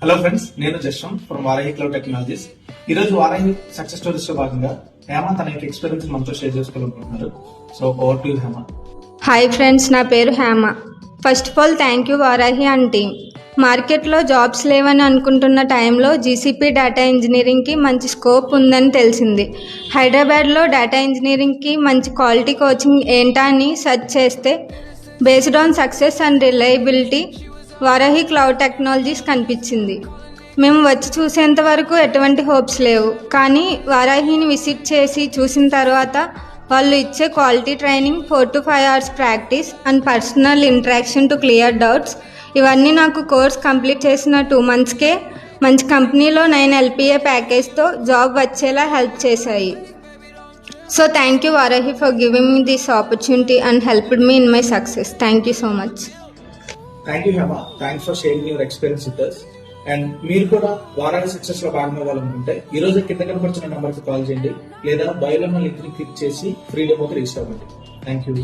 Hello friends, నేను జస్వం from Varahi cloud technologies. ఈ రోజు వారాహి సక్సెస్ స్టోరీస్ లో భాగంగా హేమ తన యొక్క ఎక్స్పీరియన్స్ మనతో షేర్ చేసుకోవాలనుకుంటున్నారు. So over to Hema. Hi friends, నా పేరు Hema. First of all thank you Varahi and team. మార్కెట్లో జాబ్స్ లేవని అనుకుంటున్న టైంలో జీసీపీ డేటా ఇంజనీరింగ్కి మంచి స్కోప్ ఉందని తెలిసింది. హైదరాబాద్లో డేటా ఇంజనీరింగ్కి మంచి క్వాలిటీ కోచింగ్ ఏంటా అని సెర్చ్ చేస్తే based on success and reliability Varahi cloud technologies కనిపించింది. మేము వచ్చి చూసేంత వరకు ఎటువంటి హోప్స్ లేవు, కానీ వారాహిని విజిట్ చేసి చూసిన తర్వాత వాళ్ళు ఇచ్చే quality training, 4 to 5 hours practice and personal interaction to clear doubts, ఇవన్నీ నాకు కోర్స్ కంప్లీట్ చేసిన 2 monthsకే మంచి కంపెనీలో 9 LPA ప్యాకేజ్తో జాబ్ వచ్చేలా హెల్ప్ చేశాయి. So thank you Varahi for giving me this opportunity and helped me in my success. Thank you so much. Thank you Hema, thanks for sharing your experience with us. And మీరు కూడా Varahi success లో భాగం అవ్వాలనుకుంటే ఈ రోజు కింద కనపడుతున్న నెంబర్ కి కాల్ చేయండి, లేదా బయోలో లింక్ ని క్లిక్ చేసి ఫ్రీ డెమోకి రిజిస్టర్ అవ్వండి. Thank you.